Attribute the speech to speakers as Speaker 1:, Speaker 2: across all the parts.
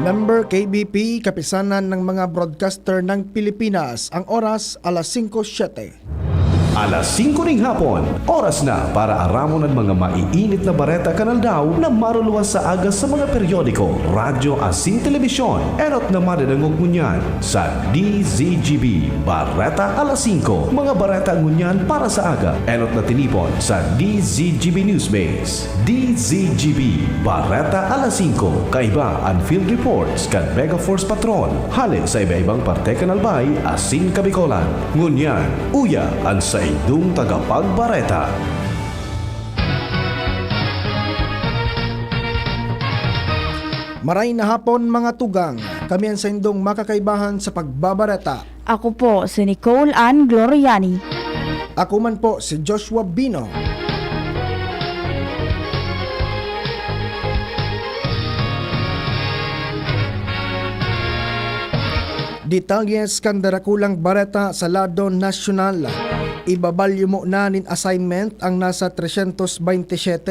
Speaker 1: Member KBP, kapisanan ng mga broadcaster ng Pilipinas, ang oras alas 5:07.
Speaker 2: Alas 5 ring hapon, oras na para aramon ng mga maiinit na bareta kanaldaw na maruluwas sa aga sa mga periodiko, radyo asin telebisyon. Erot na madadangog ngunyan sa DZGB Bareta alas 5. Mga bareta ngunyan para sa aga. Erot na tinipon sa DZGB Newsbase. DZGB Bareta alas 5. Kaiba ang field reports kan Mega Force Patrol. Halin sa iba-ibang parte kanalbay asin kabikolan. Ngunyan, uya ang sa idong tagapagbareta.
Speaker 1: Maray na hapon mga tugang, kami ang sa indong makakaibahan sa pagbabareta.
Speaker 3: Ako po si Nicole Ann Gloriani.
Speaker 1: Ako man po si Joshua Bino. Detalles kan darakulang bareta sa lado nasyonal. Ibabalyo mo na nin assignment ang nasa 327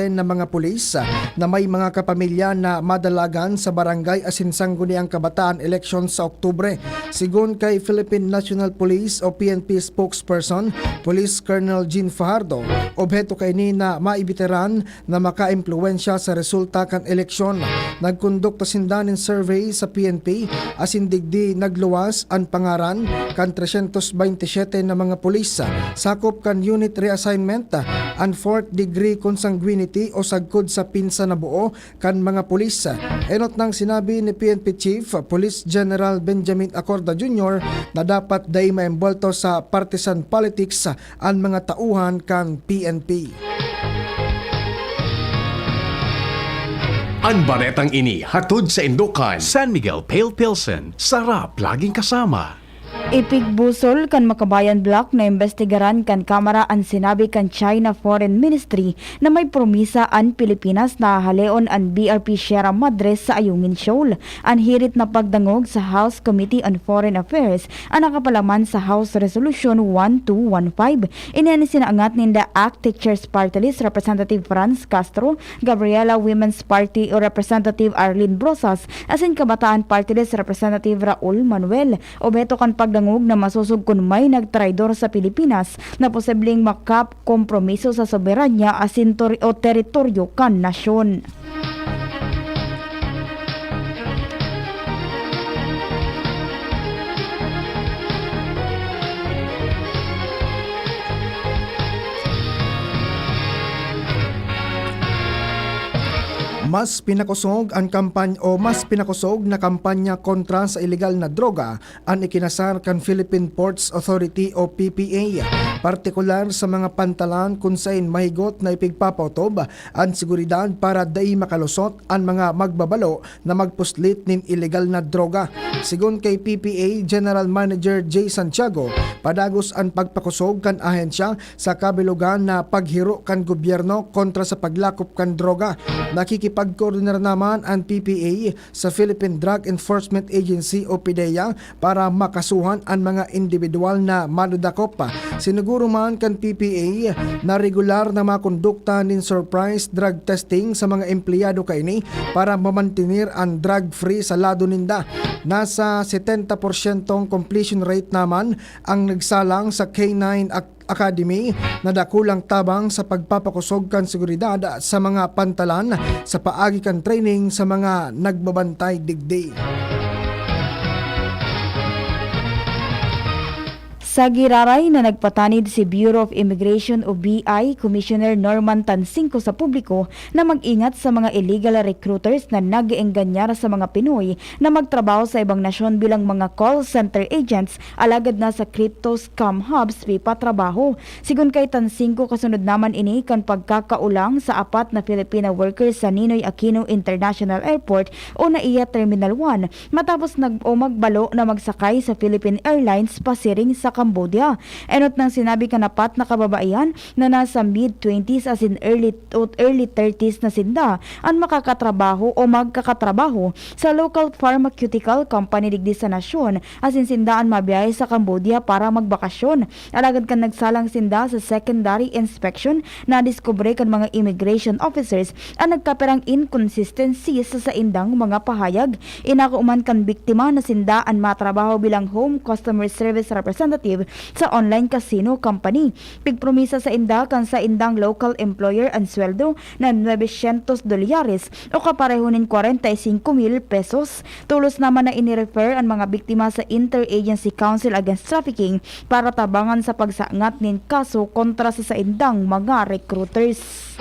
Speaker 1: na mga pulis na may mga kapamilya na madalagan sa barangay Asinsangguniang Kabataan election sa Oktubre. Sigun kay Philippine National Police o PNP spokesperson, Police Colonel Jean Fajardo, obheto kay ni na maibiteran na maka-impluwensya sa resulta kan eleksyon. Nagkondukta sindanin survey sa PNP asin digdi nagluwas ang pangaran kan 327 na mga pulis. Sakop kan unit reassignment and 4th degree consanguinity o sagkod sa pinsa na buo kan mga pulis. Enot nang sinabi ni PNP Chief Police General Benjamin Acorda Jr. na dapat day maembolto sa partisan politics ang mga tauhan kan PNP.
Speaker 4: Ang baretang ini hatod sa Indukan, San Miguel Pale Pilsen, sarap laging kasama.
Speaker 3: Ipigbusol kan Makabayan Block na investigaran kan Kamara ang sinabi kan China Foreign Ministry na may promisa ang Pilipinas na haleon ang BRP Sierra Madre sa Ayungin Shoal. Ang hirit na pagdangog sa House Committee on Foreign Affairs ang nakapalaman sa House Resolution 1215. Inani sinaangat ni the ACT Teachers Party List Representative Franz Castro, Gabriela Women's Party o Representative Arlene Brosas, asin Kabataan Party List Representative Raul Manuel. Obeto kan pagdangog na masusog kung may nagtraidor sa Pilipinas na posibleng makap-kompromiso sa soberanya asin o teritoryo kan nasyon.
Speaker 1: Mas pinakusog na kampanya kontra sa ilegal na droga ang ikinasar kan Philippine Ports Authority o PPA, partikular sa mga pantalan kung saan mahigot na ipigpapotob ang seguridad para dai makalusot ang mga magbabalo na magpuslit nin ilegal na droga. Sigun kay PPA General Manager J. Santiago, padagos ang pagpakusog kan ahensya sa kabilugan na paghiro kan gobyerno kontra sa paglakop kan droga. Nakikipagkoordinar naman ang PPA sa Philippine Drug Enforcement Agency o PDEA para makasuhan ang mga individual na manudakop. Siniguro man kan PPA na regular na makondukta nin surprise drug testing sa mga empleyado kaini para mamantinir ang drug-free sa lado ninda. Nasa 70% completion rate naman ang nagsalang sa K9 Academy na dakulang tabang sa pagpapakusog kan seguridad sa mga pantalan sa paagi kan training sa mga nagbabantay digdi.
Speaker 3: Sa giraray na nagpatanid si Bureau of Immigration o BI Commissioner Norman Tansingco sa publiko na mag-ingat sa mga illegal recruiters na nag-iengganyar sa mga Pinoy na magtrabaho sa ibang nasyon bilang mga call center agents alagad na sa crypto scam hubs pipatrabaho. Sigun kay Tansingco, kasunod naman ini kan pagkakaulang sa apat na Filipina workers sa Ninoy Aquino International Airport o NAIA Terminal 1 matapos magbalo na magsakay sa Philippine Airlines pasiring sa Cambodia. Enot nang sinabi kanapat na kababaihan na nasa mid-20s as in early 30s na sinda ang makakatrabaho o magkakatrabaho sa local pharmaceutical company digdi sa nasyon as in sindaan mabiyahe sa Cambodia para magbakasyon. Alagad kan nagsalang sinda sa secondary inspection na diskubre kan mga immigration officers ang nagkaperang inconsistencies sa indang mga pahayag. Inako man kan biktima na sindaan matrabaho bilang home customer service representative sa online casino company. Pigpromisa sa inda kan sa indang local employer ang sweldo na $900 o kaparehonin 45,000 pesos. Tulos naman na inirefer ang mga biktima sa Interagency Council Against Trafficking para tabangan sa pagsaangat nin kaso kontra sa indang mga recruiters.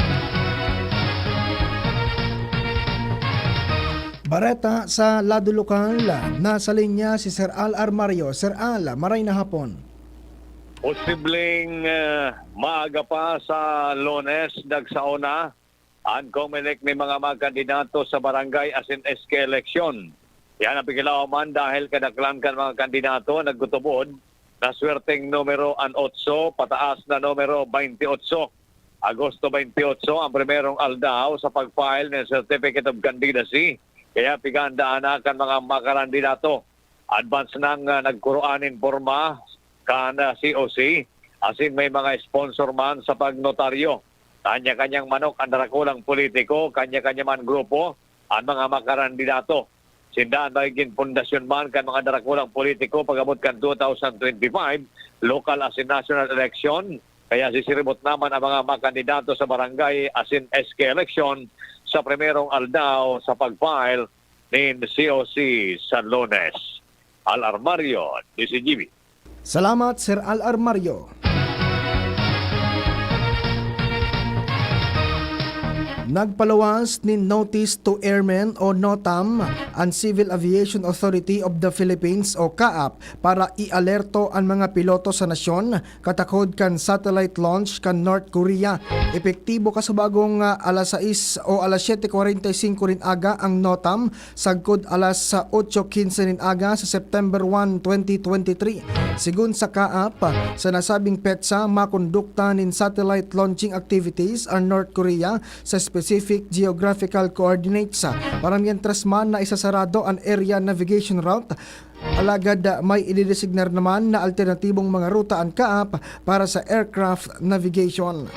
Speaker 1: Bareta sa lado lokal, nasa linya si Sir Al Armario. Sir Al, maray na hapon.
Speaker 5: Posibleng maaga pa sa Lunes nagsauna ang Comelec ni mga kandidato sa barangay as in SK election. Yan ang pigilaw man dahil kadaklan kan mga kandidato naggutubod na swerteng numero 8 pataas na numero 28. Agosto 28 ang primerong aldaw sa pag-file ng Certificate of Candidacy. Kaya pigandaan na kan mga makarandidato. Advance nang nagkuruanin forma kan COC. Asin may mga sponsor man sa pagnotaryo. Kanya-kanyang manok ang darakulang politiko, kanya-kanya man grupo ang mga makarandidato. Sindaan magiging pundasyon man kan mga darakulang politiko pag-abot kan 2025, local as in national election. Kaya sisiribot naman ang mga makandidato sa barangay as in SK election sa primerong aldaw sa pag-file ng COC sa Lunes. Al Armario, DCGB.
Speaker 1: Salamat, Sir Al Armario. Nagpalawas ni Notice to Airmen o NOTAM ang Civil Aviation Authority of the Philippines o CAAP para i-alerto ang mga piloto sa nasyon katakod kan satellite launch kan North Korea. Epektibo kasabagong alas 6 o alas 7:45 rin aga ang NOTAM sagkod alas 8:15 rin aga sa September 1, 2023. Sigun sa CAAP, sa nasabing petsa makondukta nin satellite launching activities ang North Korea sa specific geographical coordinates. Para mientras man na isasarado ang area navigation route, alagad may ididesignar naman na alternatibong mga ruta ang CAAP para sa aircraft navigation.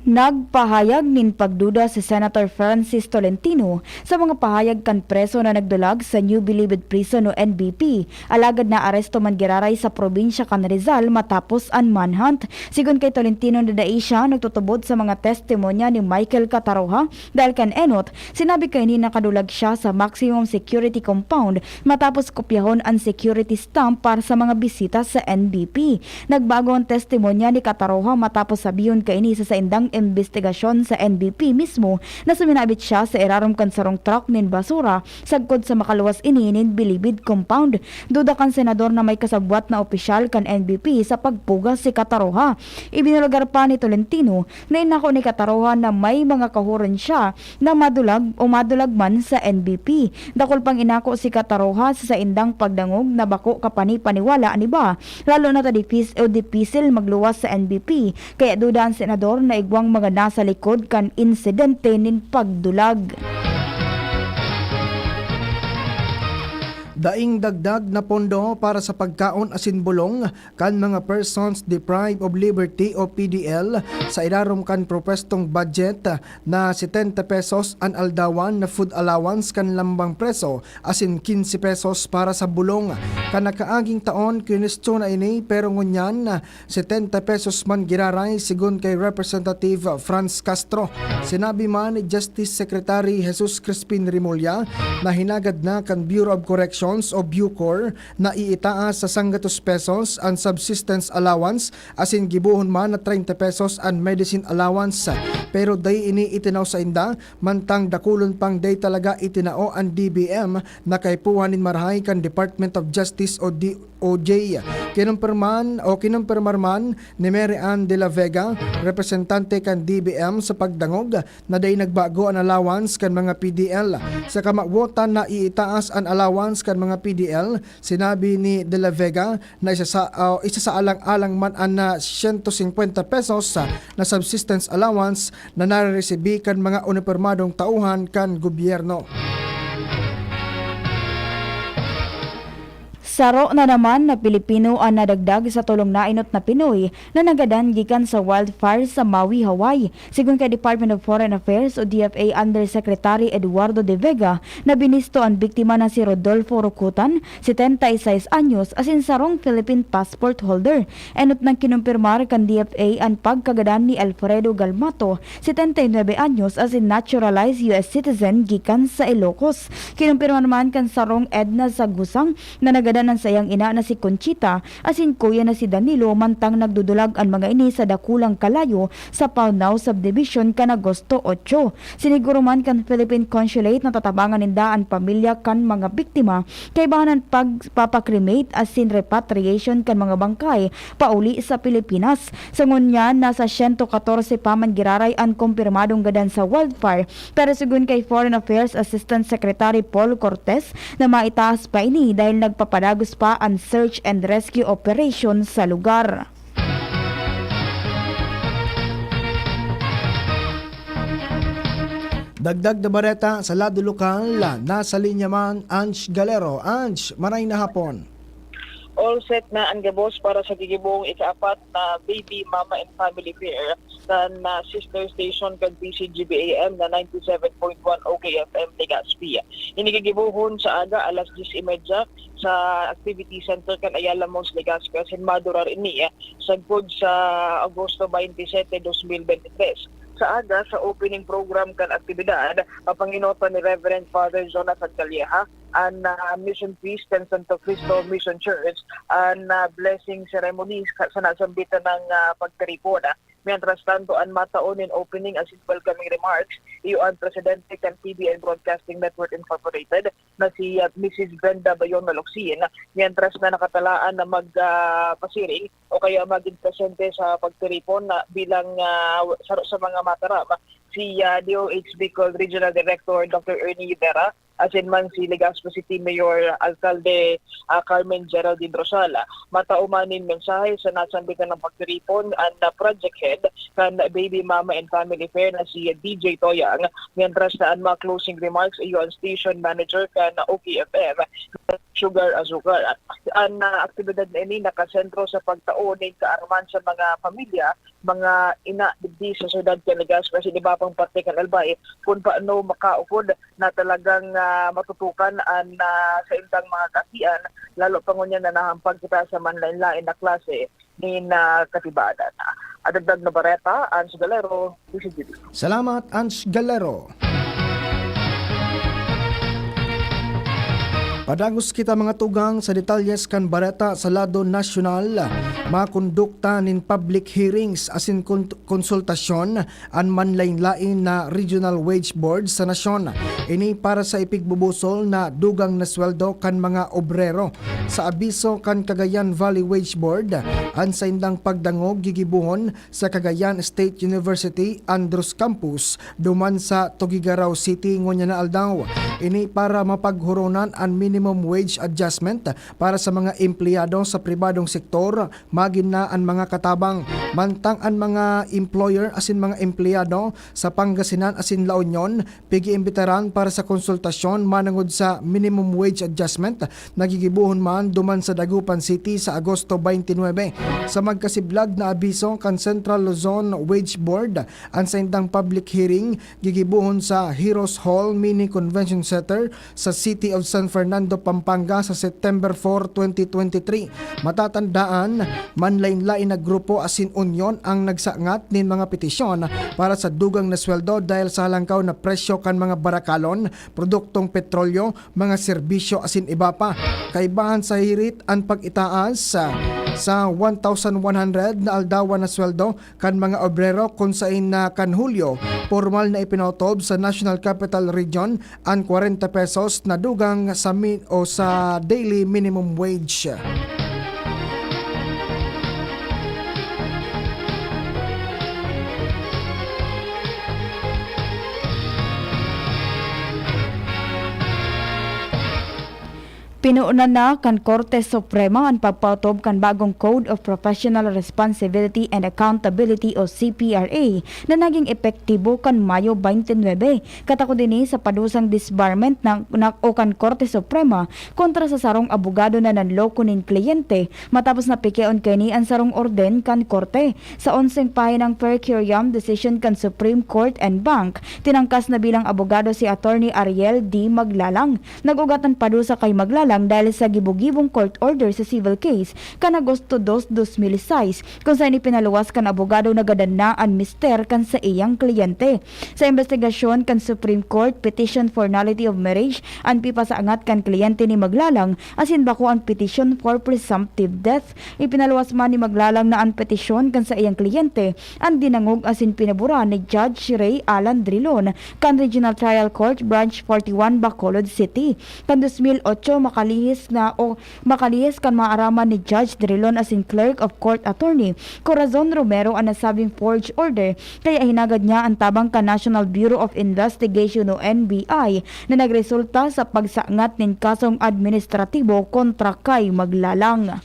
Speaker 3: Nagpahayag nin pagduda si Senator Francis Tolentino sa mga pahayag kan preso na nagdulag sa New Bilibid Prison o NBP. Alagad na aresto man giraray sa probinsya kan Rizal matapos ang manhunt. Sigun kay Tolentino nadai siya nagtutubod sa mga testimonya ni Michael Cataroha dahil kan enot sinabi kay ni nakadulag siya sa maximum security compound matapos kopyahon ang security stamp para sa mga bisita sa NBP. Nagbago ang testimonya ni Cataroha matapos sabiyon kay ni sa indang investigasyon sa NBP mismo na suminabit siya sa irarom kan sarong truck nin basura sagkod sa makaluwas ini nin Bilibid compound. Duda kan senador na may kasabwat na opisyal kan NBP sa pagpugas si Cataroha. Ibinulagar pa ni Tolentino na inako ni Cataroha na may mga kahuron siya na madulag o madulag man sa NBP. Dakol pang inako si Cataroha sa indang pagdangog na bako kapani-paniwala ani ba lalo na dipisil magluwas sa NBP. Kaya duda ang senador na igwang mga nasa likod kan insidente nin pagdulag.
Speaker 1: Daing dagdag na pondo para sa pagkaon asin bulong kan mga persons deprived of liberty o PDL sa ilarom kan propestong budget na 70 pesos an aldawan na food allowance kan lambang preso asin 15 pesos para sa bulong. Kanakaaging taon kinestyo na ini pero ngunyan 70 pesos man giraray sigun kay Representative Franz Castro. Sinabi man ni Justice Secretary Jesus Crispin Rimulya na hinagad na kan Bureau of Corrections o Bucor na iitaas sa 100 pesos ang subsistence allowance asin gibuhon man na 30 pesos ang medicine allowance. Pero day ini itinaw sa inda mantang dakulon pang day talaga itinao ang DBM na kay puhanin marahay kan Department of Justice o DOJ. Kinumpirmar man ni Mary Ann de la Vega, representante kan DBM sa pagdangog na day nagbago ang allowance kan mga PDL. Sa kamabutan na iitaas ang allowance kan mga PDL, sinabi ni de la Vega na isa sa alang-alang man ang na 150 pesos na subsistence allowance na nariresibi kan mga unipormadong tauhan kan gobyerno.
Speaker 3: Saro na naman na Pilipino ang nadagdag sa tulong nainot na Pinoy na nagadan gikan sa wildfire sa Maui, Hawaii. Sigun kay Department of Foreign Affairs o DFA Undersecretary Eduardo de Vega na binisto ang biktima na si Rodolfo Rocutan, 76 anyos, asin sarong Philippine passport holder. Enot nang kinumpirmar kan DFA ang pagkagadan ni Alfredo Galmato, 79 anyos, asin naturalized US citizen gikan sa Ilocos. Kinumpirmar naman kan sarong Edna Sagusang na nagadan ng sayang ina na si Conchita, asin kuya na si Danilo, mantang nagdudulag ang mga ini sa dakulang kalayo sa Paunao Subdivision kan Agosto 8. Siniguro man kan Philippine Consulate na tatabangan ninda ang pamilya kan mga biktima kay bahanan pagpapakremate asin repatriation kan mga bangkay pauli sa Pilipinas. Sa ngunyan, nasa 114 pa man giraray ang kumpirmadong gadan sa wildfire, pero sigun kay Foreign Affairs Assistant Secretary Paul Cortez na maitaas pa ini dahil nagpapadagos pa ang search and rescue operation sa lugar.
Speaker 1: Dagdag na bareta sa lado lokal, nasa linya man Ange Galero. Ange, maray na hapon.
Speaker 6: All set na ang gabos para sa gigibong ikaapat na Baby Mama and Family Fair na sister station kag PCGBAM na 97.1 OKFM Legazpi. Inigigibuhon sa aga alas 10:30 sa Activity Center kan Ayala Mons Legazpi sin madurar ini sagpod sa Agosto 27, 2023. Sa aga sa opening program kan aktibidad, papanginota ni Reverend Father Jonathan Calleja ang Mission Feast and Santo Cristo Mission Church ang blessing ceremonies sa nasambitan ng pagkaripon. Mientras tanto, ang mataunin opening as welcoming remarks, iyo ang presidente kan PBN Broadcasting Network Incorporated na si Mrs. Brenda Bayon Maloksin. Mientras na nakatalaan na magpasiring o kaya maging presente sa pagkaripon na bilang sa mga mataram, si DOH Bicol Regional Director Dr. Ernie Vera, asin man si Legazpi City Mayor Alcalde Carmen Geraldine Rosala. Mataumanin mensahe sa nasambitan ng pagtiripon ang project head kan Baby Mama and Family Fair na si DJ Toyang. Mientras na ang mga closing remarks iyo ang station manager kan OKFM Sugar Azúcar. Ang aktibidad na ini nakasentro sa pagtaon ng kaaraman sa mga pamilya, mga ina di sa syudad kan Legazpi kasi di ba pang parte kan Albay kung paano makaupod na talagang matutukan ang sa intang mga kasian, lalo pa ngunyan na nahampag kita sa manlain-lain na klase ni katibadan. Adagdag na bareta, Ange Galero, PCGB.
Speaker 1: Salamat, Ange Galero. Padagos kita mga tugang sa detalyes kan bareta sa lado nasyonal, makondukta nin public hearings asin konsultasyon an manlain-lain na Regional Wage Board sa nasyon. Ini para sa ipigbubusol na dugang na sweldo kan mga obrero. Sa abiso kan Cagayan Valley Wage Board, an sa indang pagdangog gigibuhon sa Cagayan State University Andros Campus duman sa Tugigaraw City ngonya na aldaw. Ini para mapaghuronan an minimum wage adjustment para sa mga empleyado sa pribadong sektor, magin na ang mga katabang, mantang ang mga employer asin mga empleyado sa Pangasinan asin La Union pigi-imbitaran para sa konsultasyon manangod sa minimum wage adjustment nagigibuhon man duman sa Dagupan City sa Agosto 29. Sa magkasiblag na abiso kan Central Luzon Wage Board, ang sa indang public hearing gigibuhon sa Heroes Hall Mini Convention Center sa City of San Fernando, Pampanga sa September 4, 2023. Matatandaan, manlain-lain na grupo asin union ang nagsangat nin mga petisyon para sa dugang na sweldo dahil sa halangkaw na presyo kan mga barakalon, produktong petrolyo, mga serbisyo asin iba pa. Kaibahan sa hirit ang pag-itaas sa 1,100 na aldawan na sweldo kan mga obrero kung sain na kan Hulyo, formal na ipinotob sa National Capital Region ang 40 pesos na dugang sa daily minimum wage.
Speaker 3: Pinuunan na kan Korte Suprema ang pagpautob kan bagong Code of Professional Responsibility and Accountability o CPRA na naging epektibo kan Mayo 29. Katakod din sa padusang disbarment o kan Korte Suprema kontra sa sarong abogado na nanloko nin kliyente matapos na pikeon kini ang sarong orden kan Korte. Sa 11 pahinang per curiam decision kan Supreme Court and Bank, tinangkas na bilang abogado si Attorney Ariel D. Maglalang. Nag-ugatan padusa kay Maglalang dahil sa gibugibong court order sa civil case kan Agosto 2, 2006 kung saan ipinaluwas kan abogado na gadanaan mister kan sa iyang kliyente. Sa investigasyon kan Supreme Court petition for nullity of marriage ang pipa sa angat kan kliyente ni Maglalang asin bako ang petition for presumptive death. Ipinaluwas man ni Maglalang na ang petisyon kan sa iyang kliyente ang dinangog asin pinabura ni Judge Ray Alan Drilon kan Regional Trial Court Branch 41 Bacolod City. Kan 2008 makalihis kan maaraman ni Judge Drilon asin Clerk of Court Attorney Corazon Romero ang nasabing forged order kaya hinagad niya ang tabang kan National Bureau of Investigation o NBI na nagresulta sa pagsaangat nin kasong administratibo kontra kay Maglalang.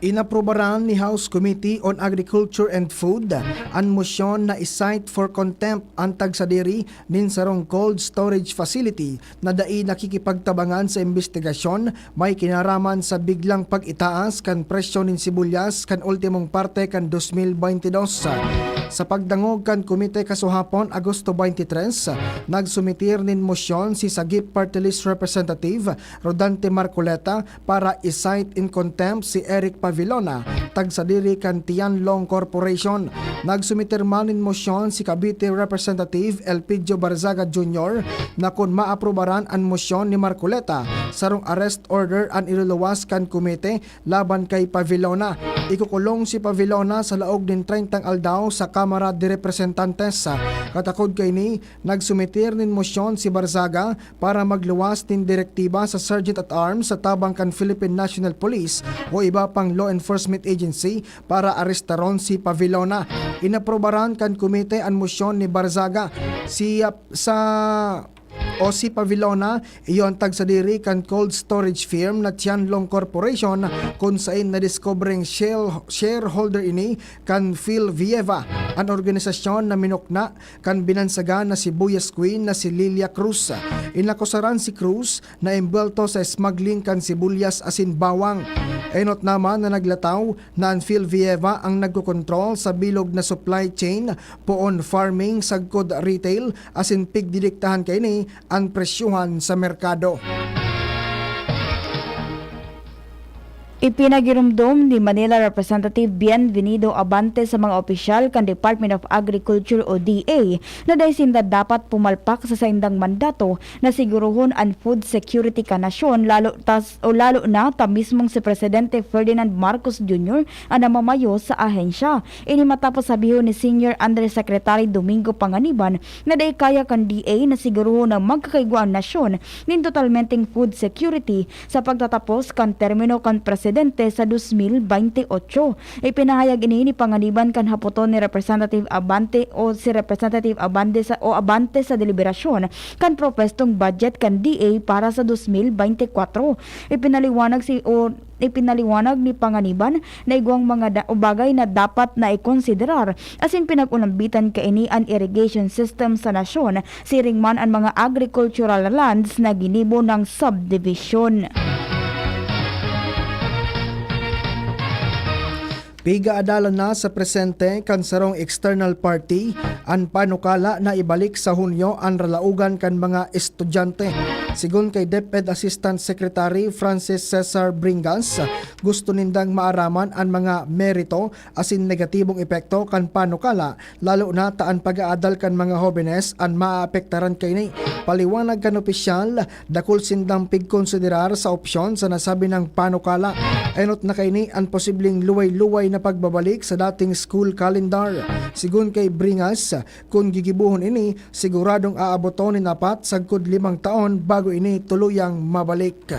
Speaker 1: Inaprobaran ni House Committee on Agriculture and Food ang motion na isite for contempt ang tagsadiri nin sarong cold storage facility na dai nakikipagtabangan sa investigasyon may kinaraman sa biglang pag-itaas kan presyo nin sibuyas kan ultimong parte kan 2022. Sa pagdangog kan komite kasuhapon Agosto 23, nagsumitir nin motion si Sagip Party List Representative Rodante Marcoleta para isite in contempt si Eric Pavilona, tagsadiri kan Tianlong Corporation. Nagsumitir man nin motion si Cavite Representative Elpidio Barzaga Jr. na kung maaprobaran ang motion ni Marcoleta, sarong arrest order ang iluluwas kan komite laban kay Pavilona. Ikukulong si Pavilona sa laog din 30 aldaw sa Kamara de Representantes. Katakod kay ni, nagsumitir nin motion si Barzaga para magluwas nin direktiba sa Sergeant at Arms sa tabang kan Philippine National Police o iba pang law enforcement agency para arestaron si Pavilona. Inaprobaran kan komite ang motion ni Barzaga si Pavilona, iyon tagsadiri kan cold storage firm na Tianlong Corporation kung saan na-discovering shareholder ini kan Phil Vieva, ang organisasyon na minukna kan binansaga na sibuyas queen na si Lilia Cruz. Inakusaran si Cruz na imbelto sa smuggling kan sibuyas asin bawang. Enot naman na naglataw na ang Phil Vieva ang nagkokontrol sa bilog na supply chain poon farming sagkod retail asin pigdidiktahan kay ni ang presyuhan sa merkado.
Speaker 3: Ipinagirumdum ni Manila Representative Bienvenido Abante sa mga opisyal kan Department of Agriculture o DA na dahil dapat pumalpak sa saindang mandato na siguruhon ang food security ka nasyon lalo na mismong si Presidente Ferdinand Marcos Jr. ang namamayo sa ahensya. Ini matapos sabihin ni Senior Undersecretary Domingo Panganiban na dahil kaya kan DA na siguruhon na magkakaigwa ang nasyon nin totalmenteng food security sa pagtatapos kan termino kan Presidente sa 2028. Ipinahayag ini ni Panganiban kan haputon ni Representative Abante o si Representative Abante sa deliberasyon kan propestong budget kan DA para sa 2024. Ipinaliwanag ni Panganiban na igwang mga bagay na dapat na ikonsiderar asin pinag-ulambitan kaini ang irrigation system sa nasyon, siring man ang mga agricultural lands na ginibo ng subdivision.
Speaker 1: Pigaadalan na sa presente kan sarong external party ang panukala na ibalik sa Hunyo ang ralaugan kan mga estudyante. Sigun kay DepEd Assistant Secretary Francis Cesar Bringas, gusto nindang maaraman ang mga merito asin negatibong epekto kan panukala lalo na taan pag-aadal kan mga hobenes ang maaapektaran kay ni. Paliwanag kan opisyal, dakul sindang pigkonsiderar sa opsyon sa nasabi ng panukala. Enot na kay ni ang posibleng luway-luway na pagbabalik sa dating school calendar. Sigun kay Bringas, kung gigibuhon ini, siguradong aaboton ni napat sagkod 5 taon bago ini tuluyang mabalik.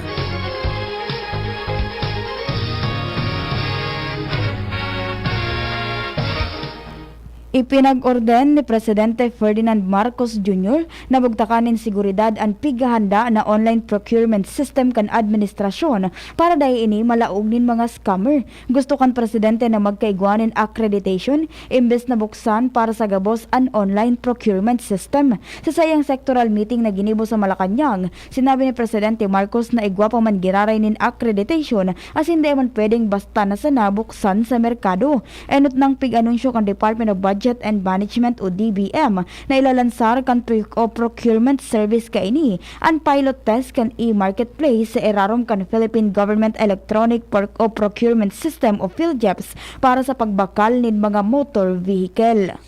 Speaker 3: Ipinag-orden ni Presidente Ferdinand Marcos Jr. na bugtakanin seguridad ang pighahanda na online procurement system kan administrasyon para dahil ini malaog nin mga scammer. Gusto kan Presidente na magkaigwanin accreditation imbes na buksan para sa gabos ang online procurement system. Sa sayang sectoral meeting na ginibo sa Malacanang, sinabi ni Presidente Marcos na igwa pa man giraray nin accreditation as hindi man pwedeng basta na sa nabuksan sa merkado. Enot ng pig-anunsyo kan Department of Budget and Management o DBM na ilalansar kan procurement service kaini ang pilot test kan e-marketplace sa erarom kan Philippine Government Electronic Procurement System o PhilJEPS para sa pagbakal nin mga motor vehicle.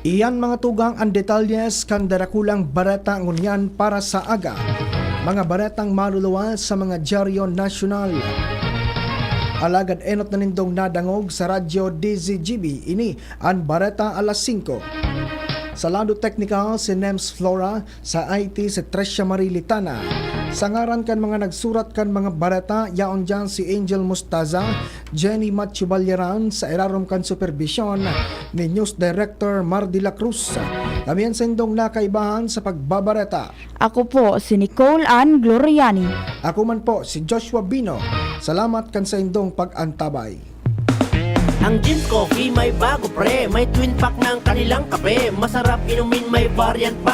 Speaker 1: Iyan mga tugang ang detalyes kan darakulang bareta ngunyan para sa aga. Mga baretang maluluwa sa mga dyaryo nasyonal. Alagad enot na nindong nadangog sa radyo DZGB ini ang bareta alas 5. Sa lado technical si Nems Flora, sa IT si Trescia Marilitana. Sa ngaran kan mga nagsurat kan mga bareta, yaon dyan si Angel Mustaza, Jenny Matthew Balyeran, sa erarom kan supervision ni News Director Mar de la Cruz. Kami ang sendong nakaibahan sa pagbabareta.
Speaker 3: Ako po si Nicole Ann Gloriani.
Speaker 1: Ako man po si Joshua Bino. Salamat kan sa indong pag-antabay.
Speaker 7: Ang Jim's Coffee may bago pre, may twin pack ng kanilang kape. Masarap inumin, may variant pa